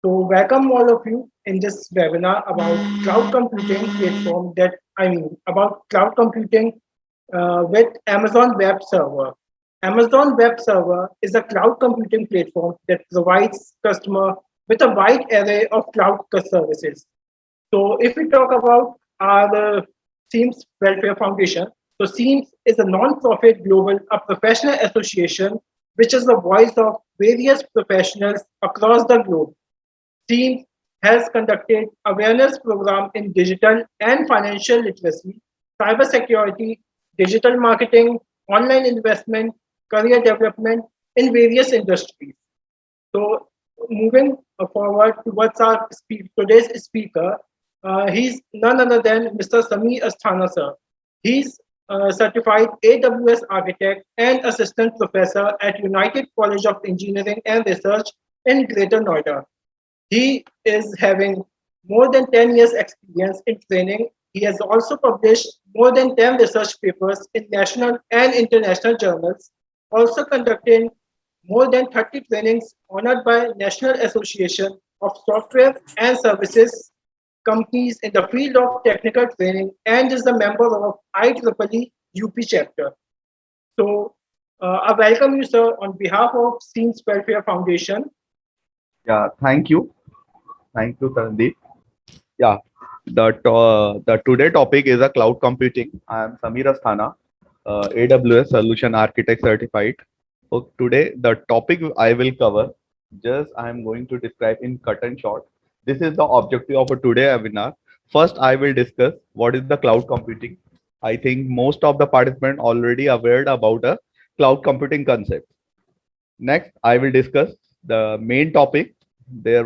So welcome all of you in this webinar about cloud computing platform about cloud computing with Amazon Web Server. Amazon Web Server is a cloud computing platform that provides customer with a wide array of cloud services. So if we talk about our SEAMS Welfare Foundation, so SEAMS is a non-profit global a professional association which is the voice of various professionals across the globe. SEAMS has conducted awareness program in digital and financial literacy, cybersecurity, digital marketing, online investment, career development in various industries. So moving forward towards our today's speaker, he's none other than Mr. Sami Asthana, sir. He's a certified AWS architect and assistant professor at United College of Engineering and Research in Greater Noida. He is having more than 10 years experience in training. He has also published more than 10 research papers in national and international journals, also conducting more than 30 trainings honored by National Association of Software and Services companies in the field of technical training and is a member of IEEE UP chapter. So I welcome you, sir, on behalf of Scenes Welfare Foundation. Yeah, thank you, Sandeep. Yeah, the today topic is a cloud computing. I am Samir Asthana, AWS Solution Architect Certified. So today the topic I will cover, just I am going to describe in cut and short. This is the objective of a today webinar. First, I will discuss what is the cloud computing. I think most of the participants already aware about a cloud computing concept. Next, I will discuss the main topic. There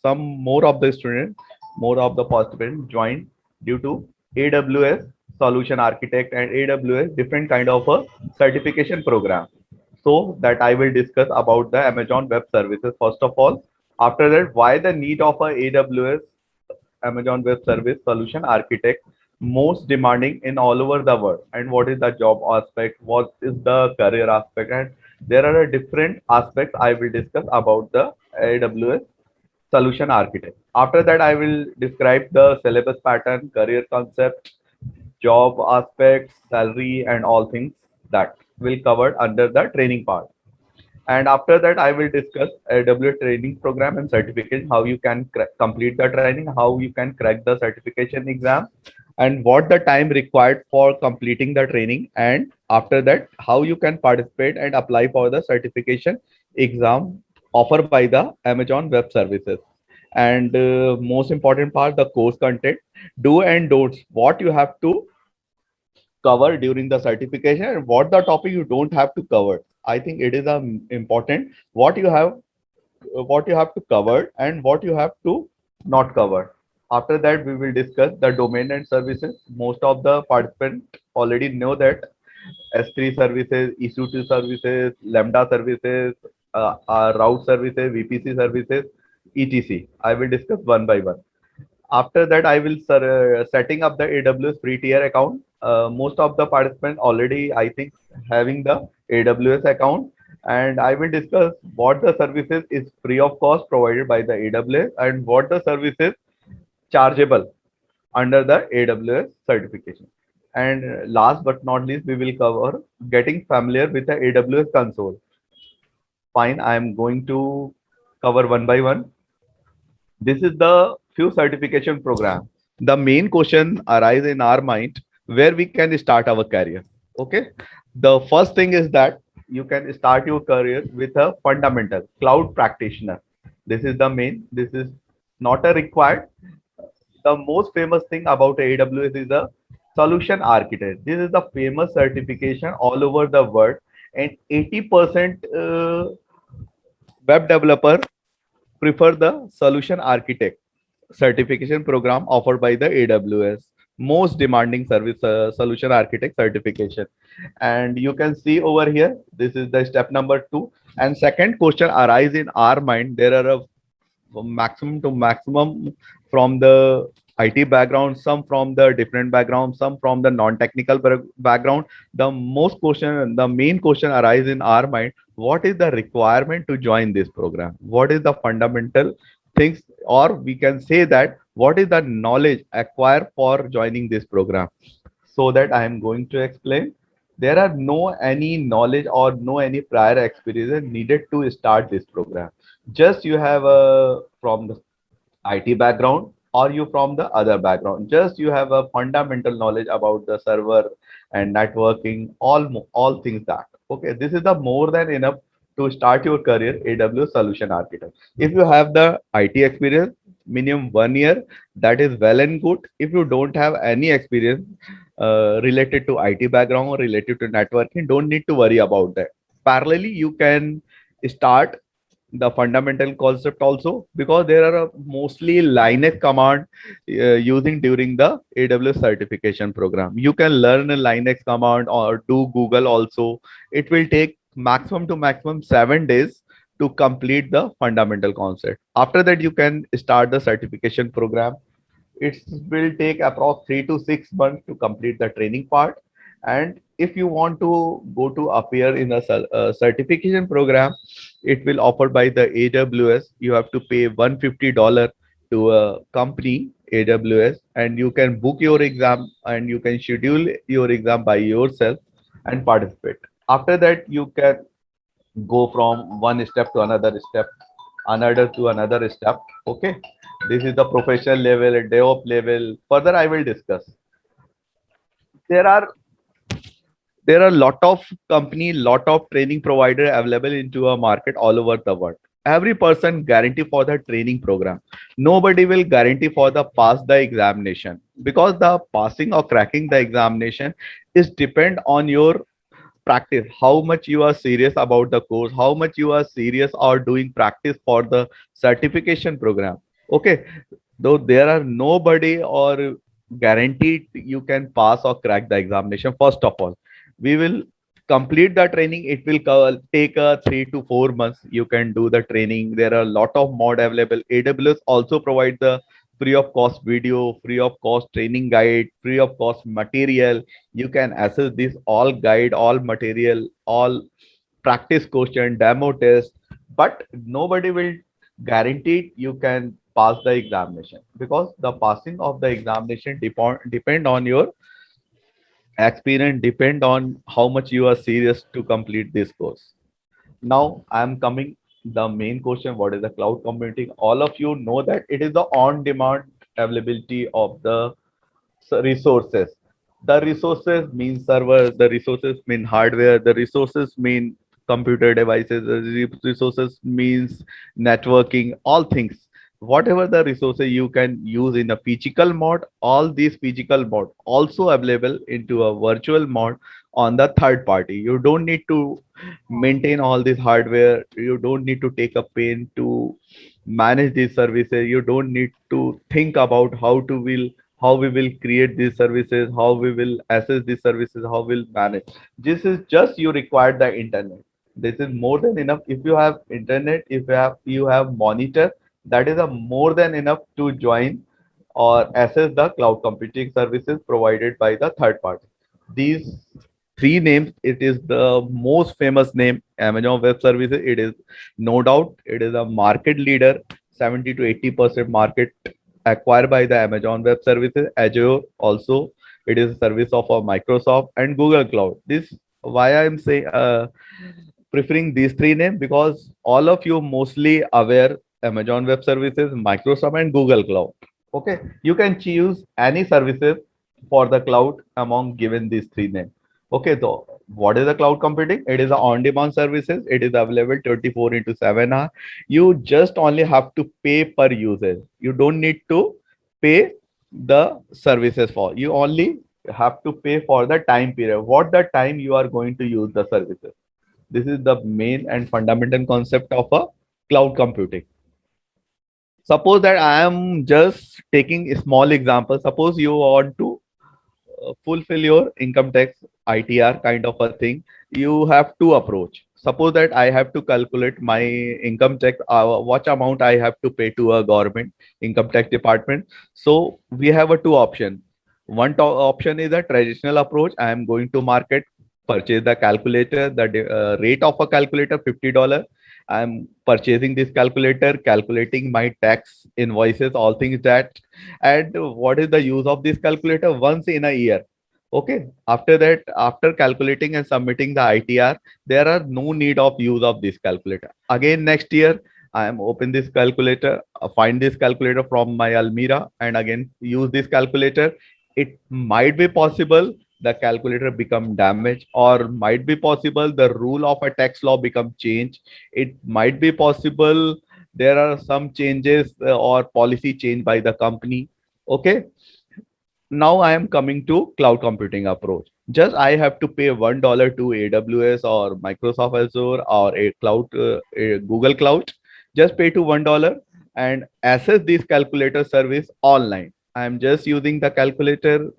some more of the students, more of the participants joined due to AWS solution architect and AWS different kind of a certification program. So that I will discuss about the Amazon Web Services first of all. After that, why the need of a AWS Amazon Web Service solution architect most demanding in all over the world, and what is the job aspect, what is the career aspect, and there are a different aspects I will discuss about the AWS solution architect. After that, I will describe the syllabus pattern, career concept, job aspects, salary, and all things that will covered under the training part. And after that, I will discuss AWS training program and certification, how you can complete the training, how you can crack the certification exam, and what the time required for completing the training. And after that, how you can participate and apply for the certification exam offered by the Amazon Web Services. And most important part, the course content, do and don'ts, what you have to cover during the certification and what the topic you don't have to cover. I think it is important what you have to cover and what you have to not cover. After that, we will discuss the domain and services. Most of the participants already know that S3 services, EC2 services, Lambda services, route services, VPC services, etc. I will discuss one by one. After that, I will setting up the AWS free tier account. Most of the participants already, I think, having the AWS account, and I will discuss what the services is free of cost provided by the AWS and what the services chargeable under the AWS certification. And last but not least, we will cover getting familiar with the AWS console. Fine, I am going to cover one by one. This is the few certification program. The main question arise in our mind where we can start our career. Okay. The first thing is that you can start your career with a fundamental cloud practitioner. This is the main. This is not a required. The most famous thing about AWS is a solution architect. This is the famous certification all over the world, and 80% web developer prefer the solution architect certification program offered by the AWS. Most demanding service solution architect certification. And you can see over here, this is the step number 2. And second question arise in our mind. There are a maximum to maximum from the IT background, some from the different background, some from the non-technical background. The main question arises in our mind: what is the requirement to join this program? What is the fundamental things, or we can say that what is the knowledge acquired for joining this program? So that I am going to explain. There are no any knowledge or no any prior experience needed to start this program. Just you have a from the IT background or you from the other background. Just you have a fundamental knowledge about the server and networking, all things that. Okay, this is the more than enough to start your career AWS solution architect. If you have the IT experience, minimum 1 year, that is well and good. If you don't have any experience related to IT background or related to networking, don't need to worry about that. Parallelly, you can start the fundamental concept also, because there are mostly Linux command using during the AWS certification program. You can learn a Linux command or do Google also. It will take maximum to maximum 7 days to complete the fundamental concept. After that, you can start the certification program. It will take approx 3 to 6 months to complete the training part. And if you want to go to appear in a certification program, it will offered by the AWS. You have to pay $150 to a company AWS, and you can book your exam and you can schedule your exam by yourself and participate. After that, you can go from one step to another step, another to another step. Okay, this is the professional level, DevOps level. Further, I will discuss. There are there are lot of company, lot of training provider available into a market all over the world. Every person guarantee for the training program. Nobody will guarantee for the pass the examination, because the passing or cracking the examination is depend on your practice, how much you are serious about the course, how much you are serious or doing practice for the certification program. Okay, though there are nobody or guaranteed you can pass or crack the examination. First of all, we will complete the training. It will take 3 to 4 months. You can do the training. There are a lot of mod available. AWS also provide the free of cost video, free of cost training guide, free of cost material. You can access this all guide, all material, all practice question, demo test, but nobody will guarantee you can pass the examination, because the passing of the examination depend on your experience, depend on how much you are serious to complete this course. Now I'm coming the main question: what is the cloud computing? All of you know that it is the on-demand availability of the resources. The resources mean servers, the resources mean hardware, the resources mean computer devices, the resources means networking, all things. Whatever the resources you can use in a physical mode, all these physical mode also available into a virtual mode on the third party. You don't need to maintain all this hardware. You don't need to take a pain to manage these services. You don't need to think about how we will create these services, how we will assess these services, how we'll manage. This is just you require the internet. This is more than enough. If you have internet, if you have monitor, that is a more than enough to join or access the cloud computing services provided by the third party. These three names, it is the most famous name, Amazon Web Services. It is no doubt, it is a market leader, 70 to 80% market acquired by the Amazon Web Services. Azure also, it is a service of Microsoft and Google Cloud. This why I'm saying preferring these three names, because all of you mostly aware Amazon Web Services, Microsoft, and Google Cloud. Okay, you can choose any services for the cloud among given these three names. Okay, so what is the cloud computing? It is a on-demand services. It is available 24 into 7 hours. You just only have to pay per usage. You don't need to pay the services for. You only have to pay for the time period. What the time you are going to use the services. This is the main and fundamental concept of a cloud computing. Suppose that I am just taking a small example. Suppose you want to fulfill your income tax ITR kind of a thing. you have two approach. Suppose that I have to calculate my income tax, what amount I have to pay to a government income tax department. So we have a two option. One option is a traditional approach. I am going to market, purchase the calculator, the rate of a calculator $50. I'm purchasing this calculator, calculating my tax invoices, all things that. And what is the use of this calculator? Once in a year. Okay. After that, after calculating and submitting the ITR, there are no need of use of this calculator. Again, next year, I am open this calculator, find this calculator from my Almira, and again use this calculator. It might be possible the calculator become damaged, or might be possible the rule of a tax law become changed. It might be possible there are some changes or policy change by the company. Okay. Now I am coming to cloud computing approach. Just I have to pay $1 to AWS or Microsoft Azure or a cloud, a Google Cloud. Just pay to $1 and access this calculator service online. I am just using the calculator,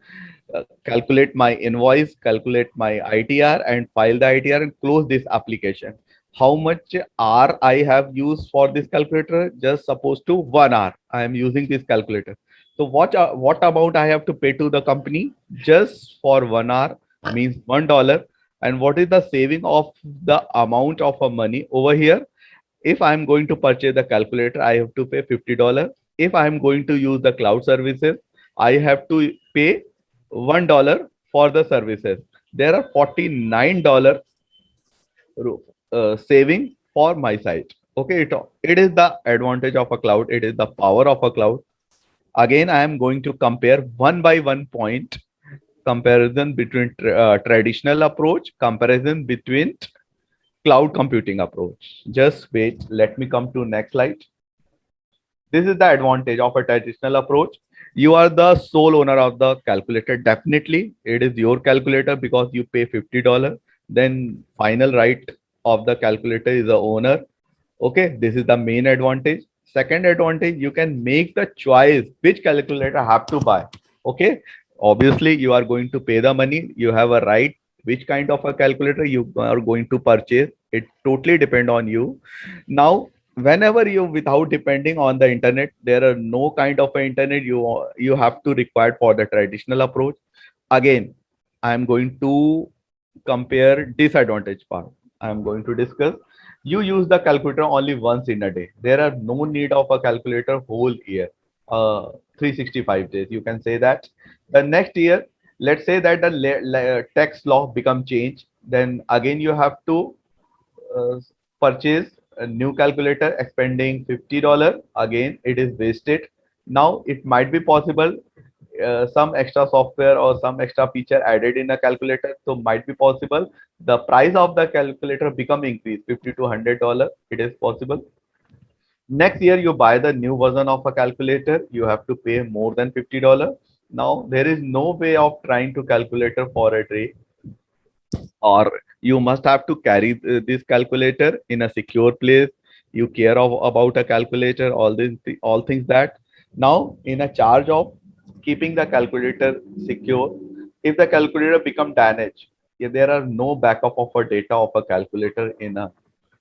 calculate my invoice, calculate my ITR, and file the ITR and close this application. How much hour I have used for this calculator? Just supposed to 1 hour. I am using this calculator. So what amount I have to pay to the company just for 1 hour means $1. And what is the saving of the amount of a money over here? If I'm going to purchase the calculator, I have to pay $50. If I'm going to use the cloud services, I have to pay $1 for the services. There are $49 saving for my site. Okay, it is the advantage of a cloud. It is the power of a cloud. Again, I am going to compare one by one point comparison between traditional approach, comparison between cloud computing approach. Just wait. Let me come to next slide. This is the advantage of a traditional approach. You are the sole owner of the calculator. Definitely, it is your calculator because you pay $50. Then final right of the calculator is the owner. Okay, this is the main advantage. Second advantage, you can make the choice which calculator I have to buy. Okay, obviously you are going to pay the money. You have a right which kind of a calculator you are going to purchase. It totally depend on you. Now, whenever you without depending on the internet, there are no kind of a internet you have to require for the traditional approach. Again, I am going to compare disadvantage part. I am going to discuss. You use the calculator only once in a day. There are no need of a calculator whole year, 365 days. You can say that. The next year, let's say that the tax law become change. Then again, you have to uh, purchase a new calculator expending $50. Again, it is wasted. Now it might be possible some extra software or some extra feature added in a calculator, so might be possible the price of the calculator become increased $50 to $100. It is possible. Next year you buy the new version of a calculator, you have to pay more than $50. Now there is no way of trying to calculator for a day, or you must have to carry this calculator in a secure place. You care of about a calculator, all these all things that. Now in a charge of keeping the calculator secure, if the calculator become damaged, if there are no backup of a data of a calculator in a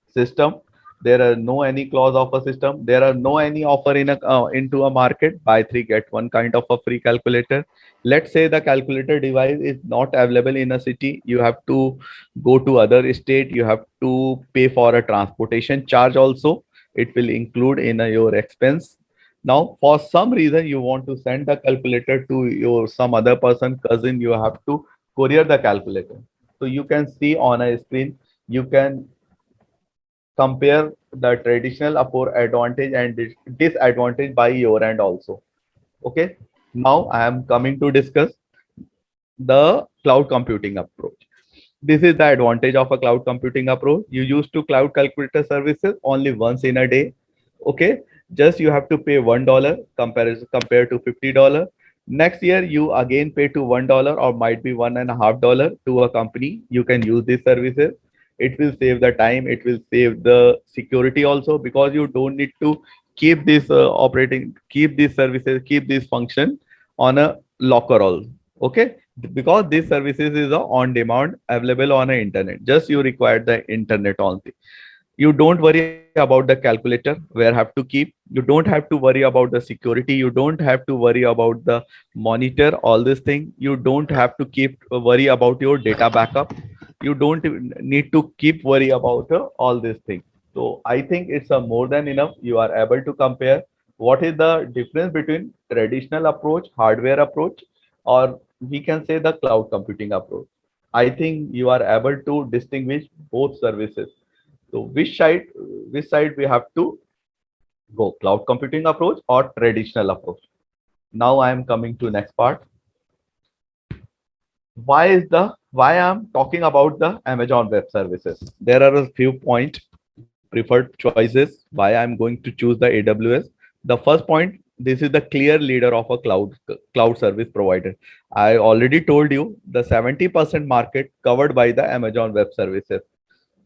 system, there are no any clause of a system, there are no any offer in a into a market, buy three get one kind of a free calculator. Let's say the calculator device is not available in a city, you have to go to other state, you have to pay for a transportation charge also. It will include in your expense. Now for some reason you want to send the calculator to your some other person cousin, you have to courier the calculator. So you can see on a screen, you can compare the traditional approach advantage and disadvantage by your end also. Okay, now I am coming to discuss the cloud computing approach. This is the advantage of a cloud computing approach. You use to cloud calculator services only once in a day. Okay, just you have to pay $1 compared to $50. Next year you again pay to $1 or might be $1.50 to a company. You can use these services. It will save the time. It will save the security also, because you don't need to keep this keep these services, keep this function on a locker all. Okay, because these services is on demand available on the internet. Just you require the internet only. You don't worry about the calculator where have to keep. You don't have to worry about the security. You don't have to worry about the monitor, all this thing. You don't have to keep worry about your data backup. You don't need to keep worry about all these things. So I think it's a more than enough. You are able to compare what is the difference between traditional approach, hardware approach, or we can say the cloud computing approach. I think you are able to distinguish both services. So which side we have to go, cloud computing approach or traditional approach? Now I am coming to next part. Why I'm talking about the Amazon Web Services? There are a few points, preferred choices why I'm going to choose the AWS. The first point, this is the clear leader of a cloud service provider. I already told you the 70% market covered by the Amazon Web Services.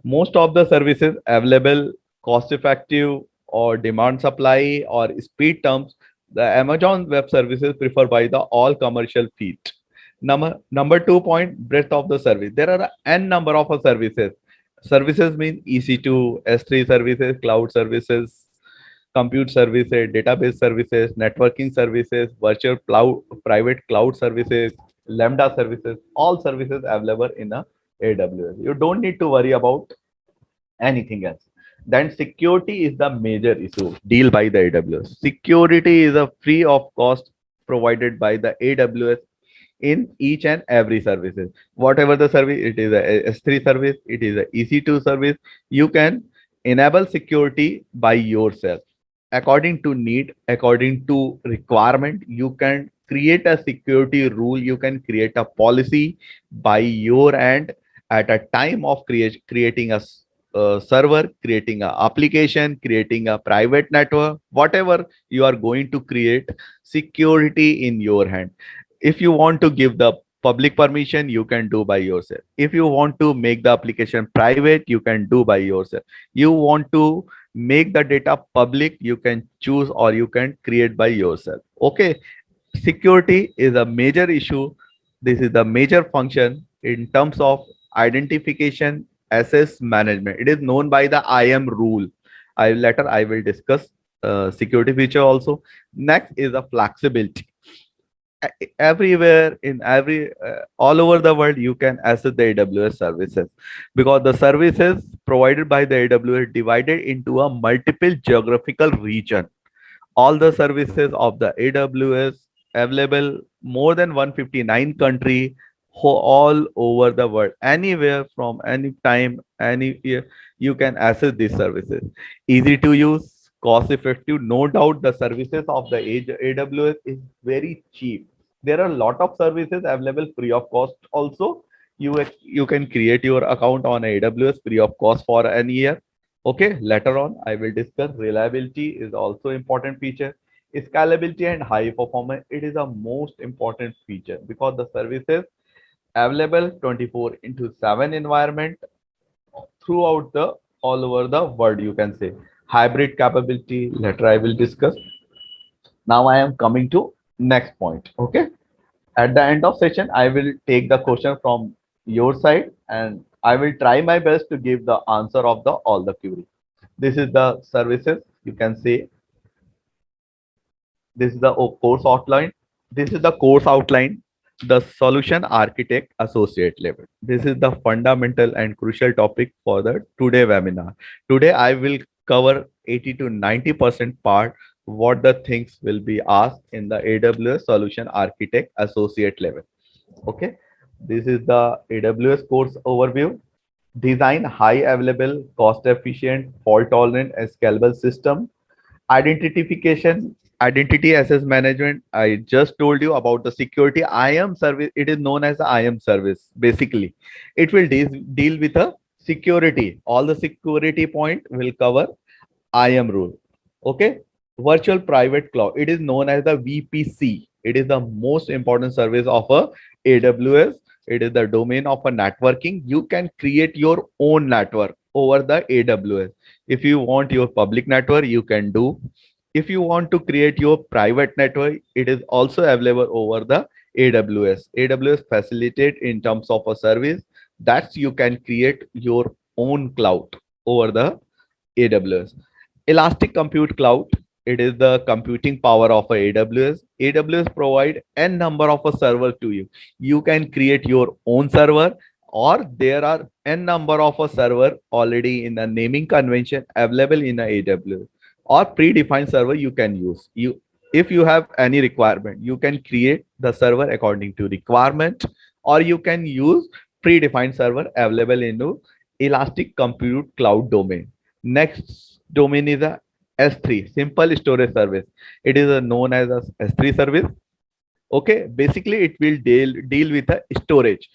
Most of the services available, cost effective or demand supply or speed terms, the Amazon Web Services preferred by the all commercial field. Number 2 point, breadth of the service. There are n number of services. Services mean EC2, S3 services, cloud services, compute services, database services, networking services, virtual cloud, private cloud services, Lambda services, all services available in a AWS. You don't need to worry about anything else. Then security is the major issue deal by the AWS. Security is a free of cost provided by the AWS in each and every services. Whatever the service, it is a S3 service, it is a EC2 service, you can enable security by yourself. According to need, according to requirement, you can create a security rule, you can create a policy by your end at a time of creating a server, creating a application, creating a private network, whatever you are going to create, security in your hand. If you want to give the public permission, you can do by yourself. If you want to make the application private, you can do by yourself. You want to make the data public, you can choose or you can create by yourself. Okay, security is a major issue. This is the major function in terms of identification, access management. It is known by the IAM rule. I will discuss security feature also. Next is the flexibility. Everywhere in every all over the world you can access the AWS services, because the services provided by the AWS divided into a multiple geographical region. All the services of the AWS available more than 159 country, all over the world, anywhere from any time, any year, you can access these services. Easy to use, cost effective. No doubt the services of the AWS is very cheap. There are a lot of services available free of cost also. You can create your account on AWS free of cost for an year. Okay, later on I will discuss reliability is also important feature. Scalability and high performance, it is a most important feature because the services available 24 into 7 environment throughout the all over the world, you can say. Hybrid capability, later I will discuss. Now I am coming to next point. Okay, at the end of session I will take the question from your side and I will try my best to give the answer of the all the query. This is the services, you can say. This is the course outline. This is the course outline. The solution architect associate level. This is the fundamental and crucial topic for the today webinar. Today I will cover 80 to 90% part what the things will be asked in the AWS solution architect associate level. Okay. This is the AWS course overview. Design high available, cost efficient, fault tolerant and scalable system. Identification, identity access management. I just told you about the security. IAM service, it is known as the IAM service. Basically, it will deal with a security. All the security point will cover IAM rule. Okay. Virtual private cloud, it is known as the VPC. It is the most important service of a AWS. It is the domain of a networking. You can create your own network over the AWS. If you want your public network, you can do. If you want to create your private network, it is also available over the AWS. AWS facilitate in terms of a service that you can create your own cloud over the AWS. Elastic Compute Cloud, it is the computing power of a AWS. AWS provide n number of a server to you. You can create your own server, or there are n number of a server already in a naming convention available in a AWS, or predefined server you can use. You, if you have any requirement, you can create the server according to requirement, or you can use predefined server available in the Elastic Compute Cloud domain. Next domain is a S3, simple storage service. It is known as a S3 service. Okay, basically it will deal with a storage.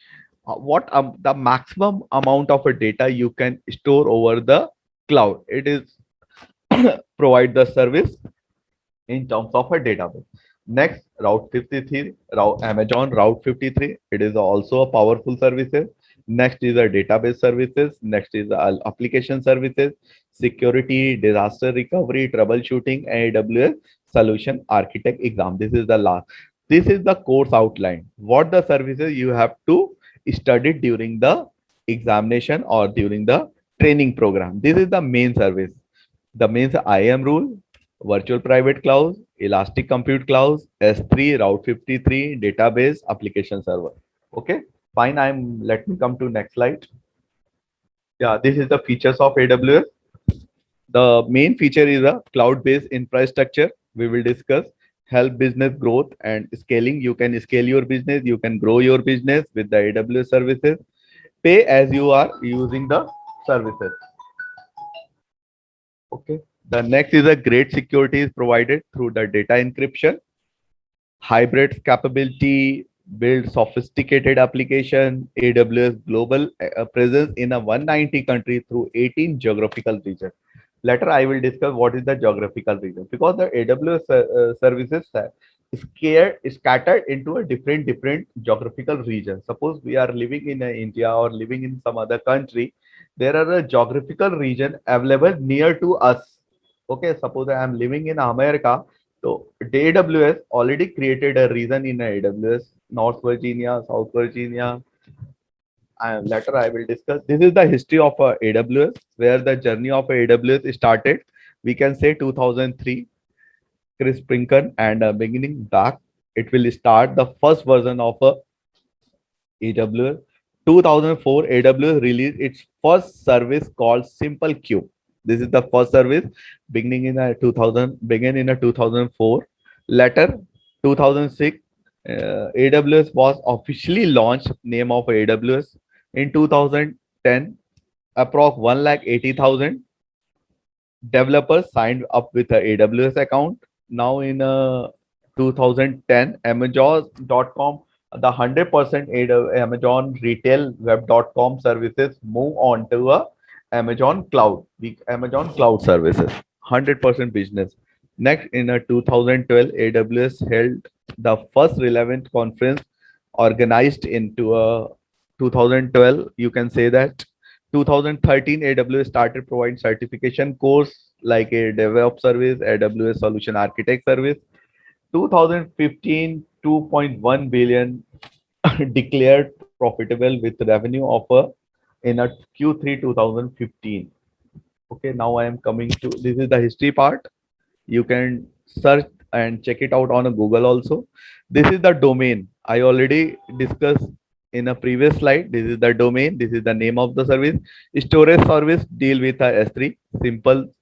What the maximum amount of a data you can store over the cloud. It is provide the service in terms of a database. Next, Route 53, Amazon Route 53. It is also a powerful services. Next is a database services. Next is application services, security, disaster recovery, troubleshooting, AWS solution architect exam. This is the last. This is the course outline. What the services you have to study during the examination or during the training program. This is the main service. The main IAM rule, virtual private cloud, Elastic Compute Cloud, S3, Route 53, database, application server. Okay, fine. Let me come to next slide. Yeah, this is the features of AWS. The main feature is a cloud-based infrastructure. We will discuss help business growth and scaling. You can scale your business. You can grow your business with the AWS services. Pay as you are using the services. Okay. The next is a great security is provided through the data encryption, hybrid capability, build sophisticated application, AWS global presence in a 190 country through 18 geographical regions. Later, I will discuss what is the geographical region because the AWS services scattered into a different geographical region. Suppose we are living in India or living in some other country, there are a geographical region available near to us. Okay, suppose I am living in America, so the AWS already created a region in AWS, North Virginia, South Virginia, and later I will discuss. This is the history of AWS, where the journey of AWS started. We can say 2003, Chris Brinken, and beginning back, it will start the first version of AWS. 2004, AWS released its first service called Simple Queue. This is the first service beginning in a 2000, began in a 2004. Later, 2006, AWS was officially launched name of AWS. In 2010, approx 180,000 developers signed up with a AWS account. Now in 2010, Amazon.com, the 100% Amazon retail web.com services move on to a Amazon cloud, the Amazon cloud services, 100% business. Next, in 2012, AWS held the first relevant conference organized into a 2012. You can say that 2013, AWS started providing certification course like a DevOps service, AWS Solution Architect service. 2015, 2.1 billion declared profitable with revenue of in a Q3 2015. Okay, now I am coming to this is the history part. You can search and check it out on a Google also. This is the domain. I already discussed in a previous slide. This is the domain. This is the name of the service. Storage service deal with a S3 simple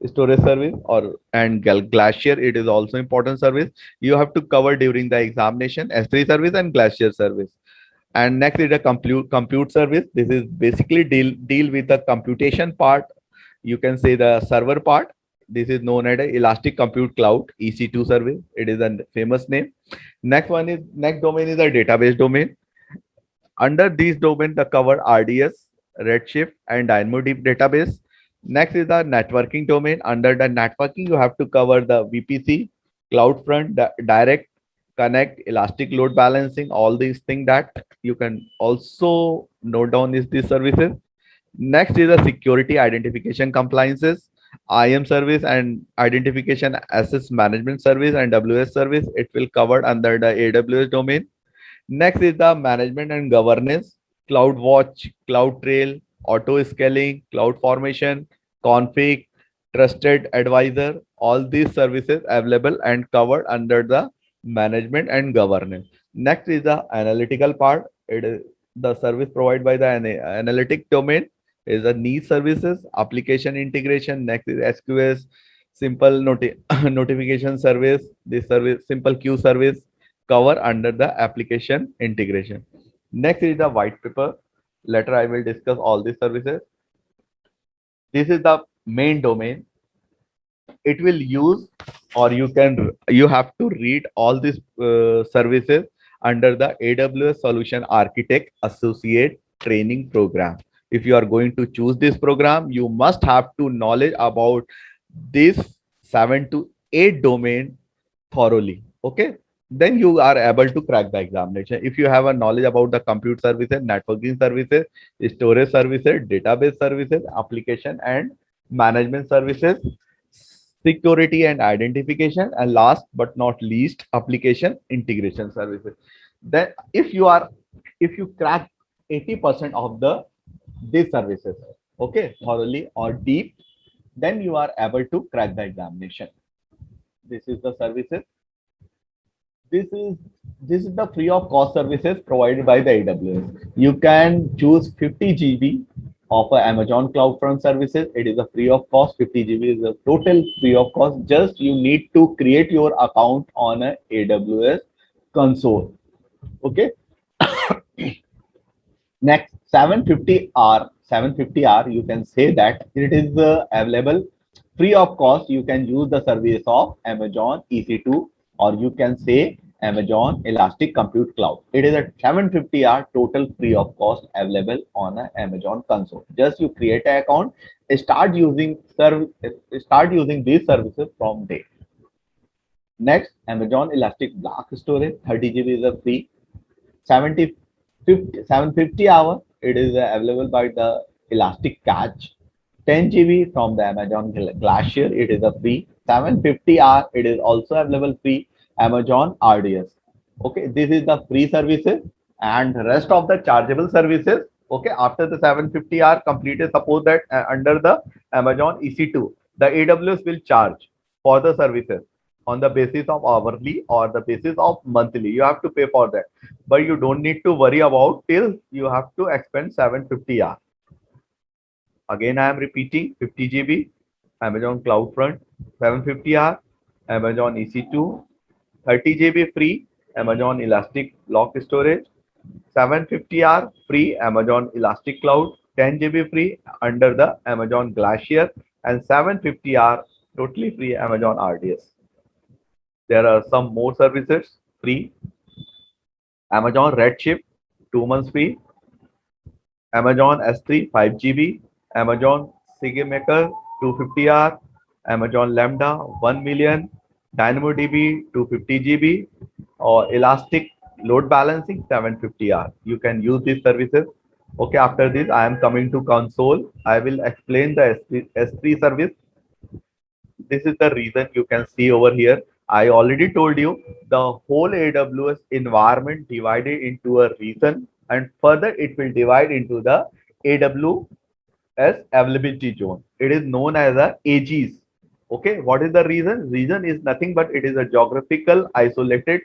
storage service or and Glacier. It is also important service. You have to cover during the examination S3 service and Glacier service. And next is a compute service. This is basically deal with the computation part. You can say the server part. This is known as Elastic Compute Cloud EC2 service. It is a famous name. Next domain is a database domain. Under these domain, the cover RDS, Redshift, and DynamoDB database. Next is the networking domain. Under the networking, you have to cover the VPC, CloudFront, Direct Connect, Elastic Load Balancing, all these things that you can also note down is these services. Next is the security identification compliances, IAM service and identification access management service and WS service. It will cover under the AWS domain. Next is the management and governance, CloudWatch, CloudTrail, auto scaling, cloud formation, config, trusted advisor, all these services available and covered under the management and governance. Next is the analytical part. It is the service provided by the analytic domain is a niche services, application integration. Next is SQS, simple notification service. This service, simple queue service, cover under the application integration. Next is the white paper. Later I will discuss all these services. This is the main domain. It will use, or you have to read all these services under the AWS Solution Architect Associate Training Program. If you are going to choose this program, you must have to knowledge about this 7 to 8 domain thoroughly. Okay, then you are able to crack the examination. If you have a knowledge about the compute services, networking services, storage services, database services, application and management services, security and identification, and last but not least, application integration services. Then if you crack 80% of the these services, okay, thoroughly or deep, then you are able to crack the examination. This is the services. This is this is the free of cost services provided by the AWS. You can choose 50 GB of Amazon CloudFront services. It is a free of cost. 50 GB is a total free of cost. Just you need to create your account on a AWS console. Okay. Next 750R, you can say that it is available free of cost. You can use the service of Amazon EC2, or you can say Amazon Elastic Compute Cloud. It is a 750R total free of cost available on a Amazon console. Just you create an account, start using these services from day. Next, Amazon Elastic Block Storage 30 GB is a free. 750 hour, it is available by the Elastic Cache. 10 GB from the Amazon Glacier, it is a free. 750 hour, it is also available free. Amazon RDS. Okay, this is the free services, and rest of the chargeable services. Okay, after the 750 hour completed, suppose that under the Amazon EC2, the AWS will charge for the services on the basis of hourly or the basis of monthly. You have to pay for that, but you don't need to worry about till you have to expend 750 hours. Again, I am repeating 50 GB, Amazon CloudFront, 750 hours, Amazon EC2, 30 GB free, Amazon Elastic Block Storage, 750 hours free, Amazon Elastic Cloud, 10 GB free under the Amazon Glacier, and 750 hours totally free, Amazon RDS. There are some more services free. Amazon Redshift, 2 months free. Amazon S3, 5 GB. Amazon SageMaker, 250 hours. Amazon Lambda, 1 million. DynamoDB, 250 GB. Or Elastic Load Balancing, 750 hours. You can use these services. Okay, after this, I am coming to console. I will explain the S3 service. This is the reason you can see over here. I already told you the whole AWS environment divided into a region, and further it will divide into the AWS availability zone. It is known as a AGs. Okay, what is the reason? Reason is nothing but it is a geographical isolated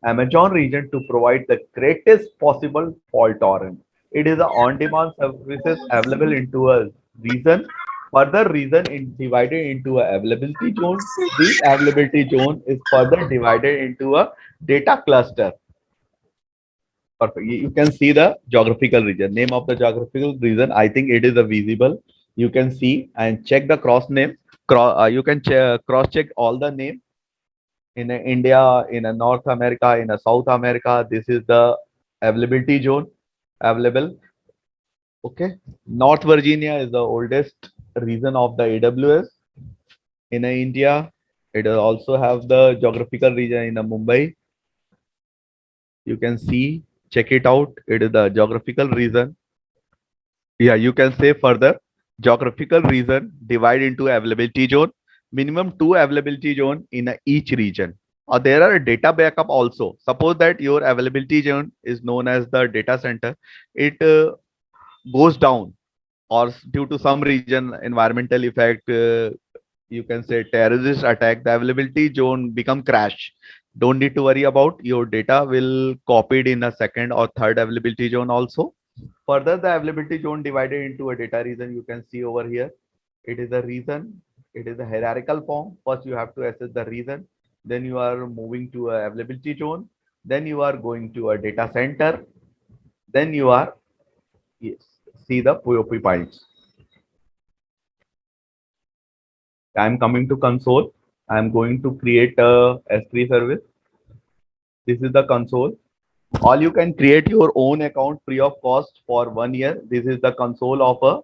Amazon region to provide the greatest possible fault tolerance. It is a on-demand services available into a region. Further region is divided into a availability zone. This availability zone is further divided into a data cluster. Perfect. You can see the geographical region. Name of the geographical region. I think it is a visible. You can see and check the cross name. You can cross check all the name in India, in North America, in South America. This is the availability zone available. Okay. North Virginia is the oldest region of the AWS. In India, it also have the geographical region in Mumbai. You can see, check it out. It is the geographical region. Yeah, you can say further. Geographical region divide into availability zone. Minimum 2 availability zone in each region. there are a data backup also. Suppose that your availability zone is known as the data center. It goes down, or due to some reason, environmental effect, you can say terrorist attack, the availability zone become crash. Don't need to worry about, your data will copied in a second or third availability zone also. Further, the availability zone divided into a data region, you can see over here. It is a region. It is a hierarchical form. First, you have to access the region. Then you are moving to a availability zone. Then you are going to a data center. Then you are, yes, see the POP points. I'm coming to console. I'm going to create a S3 service. This is the console. All you can create your own account free of cost for 1 year. This is the console of a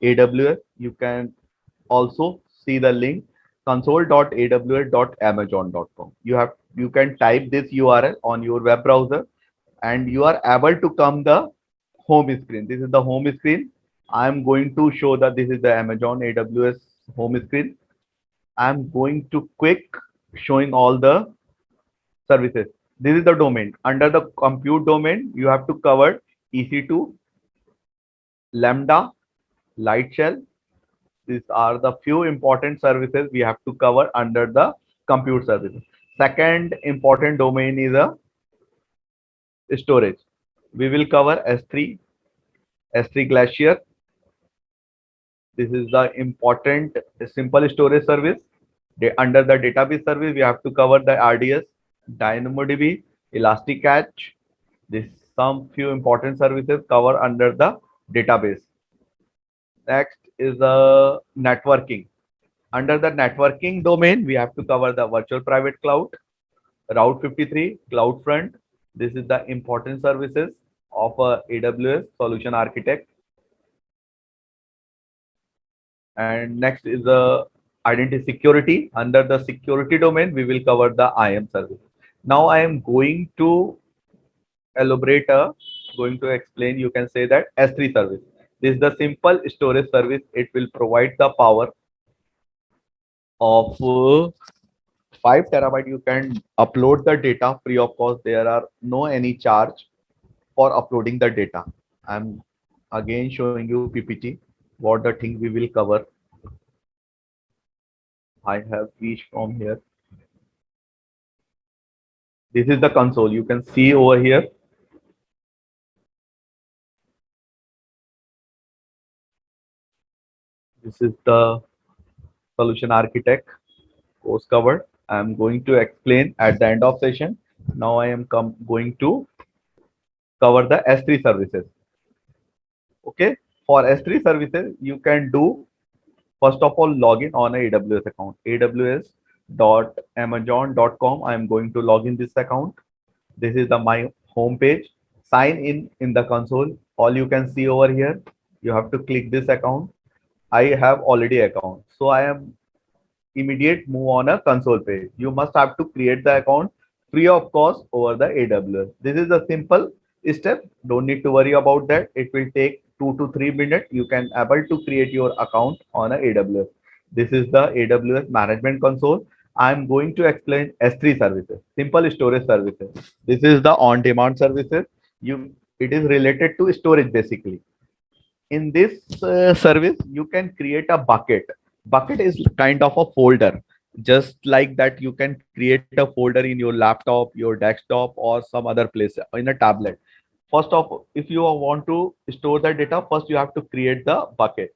AWS. You can also see the link console.aws.amazon.com. You can type this URL on your web browser and you are able to come the home screen. This is the home screen. I'm going to show that this is the Amazon AWS home screen. I'm going to quick showing all the services. This is the domain. Under the compute domain, you have to cover EC2, Lambda, Lightshell. These are the few important services we have to cover under the compute services. Second important domain is a storage. We will cover S3, S3 Glacier. This is the important simple storage service. Under the database service, we have to cover the RDS, DynamoDB, Elasticsearch. This some few important services cover under the database. Next is the networking. Under the networking domain, we have to cover the virtual private cloud, Route 53, CloudFront. This is the important services of AWS solution architect. And next is the identity security. Under the security domain, we will cover the IAM service. Now I am going to elaborate, going to explain, you can say that S3 service. This is the simple storage service. It will provide the power of 5 terabyte. You can upload the data free of cost. There are no any charge for uploading the data. I'm again showing you PPT, what the thing we will cover. I have reached from here. This is the console. You can see over here. This is the solution architect course covered. I'm going to explain at the end of session. Now I am going to cover the S3 services. Okay. For S3 services, you can do first of all login on a AWS account. aws.amazon.com. I am going to log in this account. This is the my home page. Sign in the console. All you can see over here. You have to click this account. I have already account. So I am immediate move on a console page. You must have to create the account free of cost over the AWS. This is a simple step. Don't need to worry about that. It will take 2 to 3 minutes. You can able to create your account on a AWS. This is the AWS management console. I'm going to explain S3 services, simple storage services. This is the on-demand services. It is related to storage basically. In this service, you can create a bucket is kind of a folder, just like that you can create a folder in your laptop, your desktop, or some other place in a tablet. First of, if you want to store the data, first you have to create the bucket.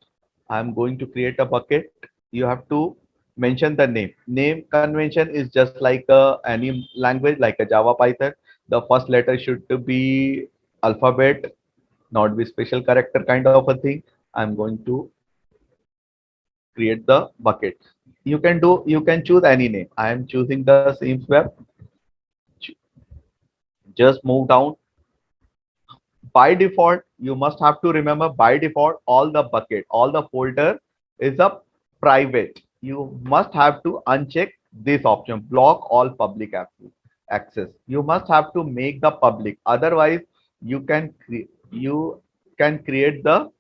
I'm going to create a bucket. You have to mention the name convention is just like any language like a Java, Python. The first letter should be alphabet, not be special character kind of a thing. I'm going to create the bucket. You can choose any name. I am choosing the Sims Web. Just move down. By default, you must have to remember by default, all the folder is a private. You must have to uncheck this option, block all public access. You must have to make the public. Otherwise, you can create the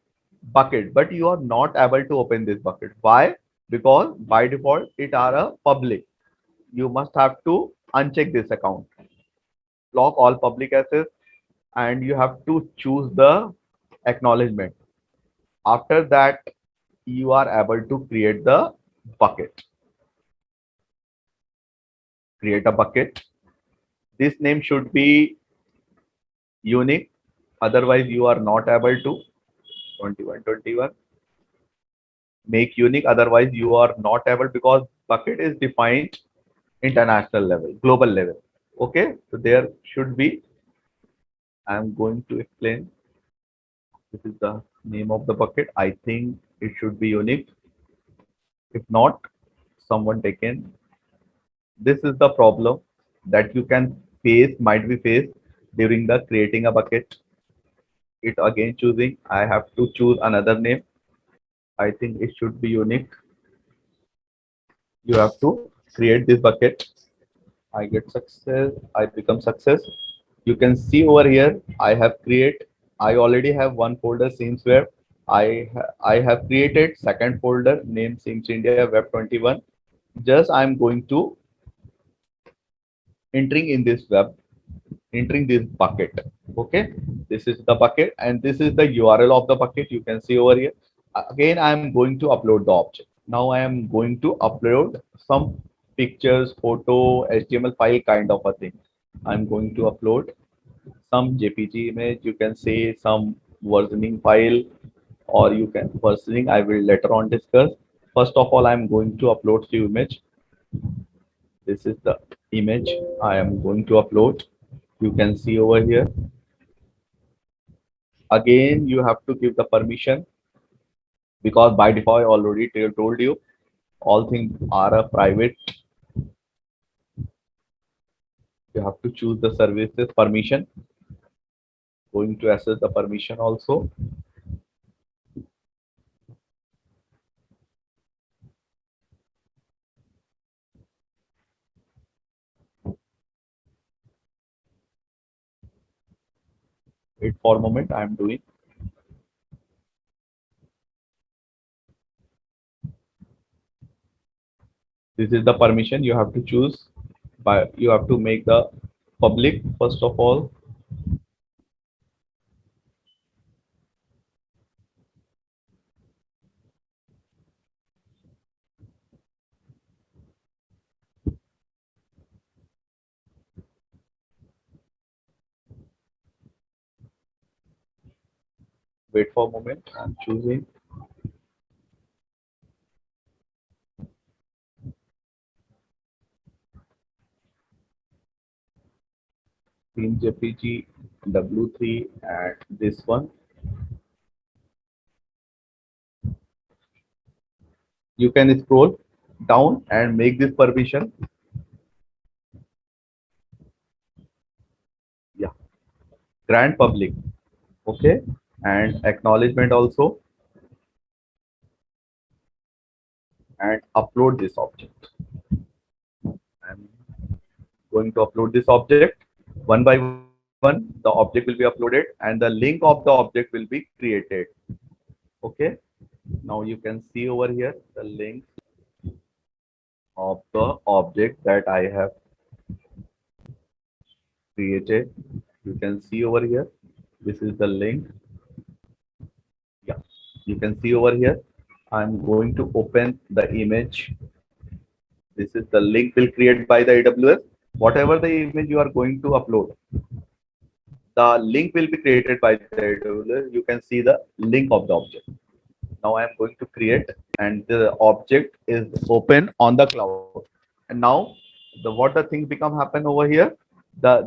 bucket, but you are not able to open this bucket. Why? Because by default, it are a public. You must have to uncheck this account, lock all public access, and you have to choose the acknowledgement. After that, you are able to create the bucket. Create a bucket. This name should be unique, otherwise you are not able to. 2121 make unique, otherwise you are not able, because bucket is defined international level, global level. Okay, so there should be, I am going to explain. This is the name of the bucket. I think it should be unique. If not, someone taken. This is the problem that you can face, might be faced during the creating a bucket. It again choosing, I have to choose another name. I think it should be unique. You have to create this bucket. I get success, I become success. You can see over here, I have create, I already have one folder Sims Web. I have created second folder named Sims India Web 21. Just I'm going to entering in this web, entering this bucket. Okay, this is the bucket and this is the URL of the bucket. You can see over here. Again, I am going to upload the object. Now I am going to upload some pictures, photo, HTML file kind of a thing. I'm going to upload some JPG image. You can say some versioning file, or you can versioning. I will later on discuss. First of all, I'm going to upload few image. This is the image I am going to upload. You can see over here. Again, you have to give the permission, because by default I already told you all things are a private. You have to choose the services permission. Going to access the permission also. Wait for a moment, I am doing. This is the permission you have to choose. By you have to make the public first of all. Wait for a moment, I'm choosing. Team JPG W3 and this one. You can scroll down and make this permission. Yeah, grant public. Okay, and acknowledgement also, and upload this object. I'm going to upload this object one by one. The object will be uploaded and the link of the object will be created. Okay, now you can see over here the link of the object that I have created. You can see over here. This is the link. Yeah, you can see over here. I'm going to open the image. This is the link will create by the AWS. Whatever the image you are going to upload, the link will be created by the AWS. You can see the link of the object. Now I am going to create, and the object is open on the cloud. And now what the things become happen over here.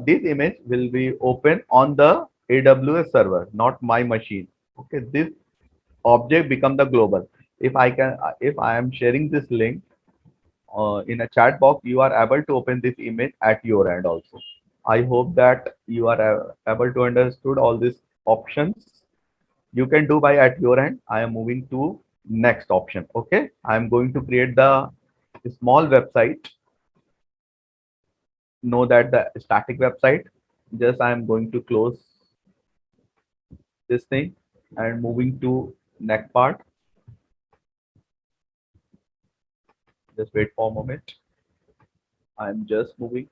This image will be open on the AWS server, not my machine. Okay, this object become the global. If I am sharing this link in a chat box, you are able to open this image at your end also. I hope that you are able to understood all these options. You can do by at your end. I am moving to next option. Okay, I am going to create the small website. Know that the static website. Just I am going to close this thing and moving to next part. Just wait for a moment. I am just moving.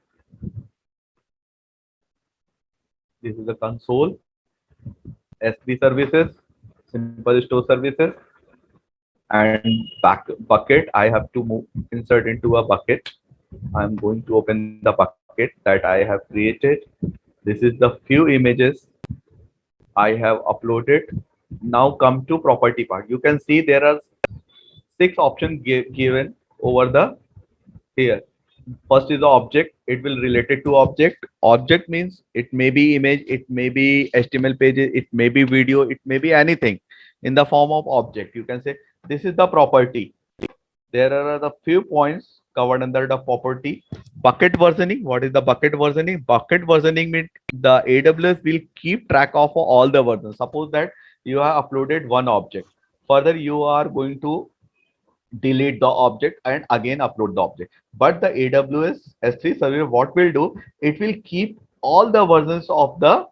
This is the console, S3 services, simple store services, and bucket. I have to move insert into a bucket. I'm going to open the bucket that I have created. This is the few images I have uploaded. Now come to property part. You can see there are 6 options given over the here. First is the object. It will related to object. Object means it may be image, it may be HTML pages, it may be video, it may be anything in the form of object. You can say this is the property. There are the few points covered under the property. Bucket versioning. What is the bucket versioning? Bucket versioning means the AWS will keep track of all the versions. Suppose that you have uploaded one object. Further, you are going to delete the object and again upload the object. But the AWS S3 server, what will do? It will keep all the versions of the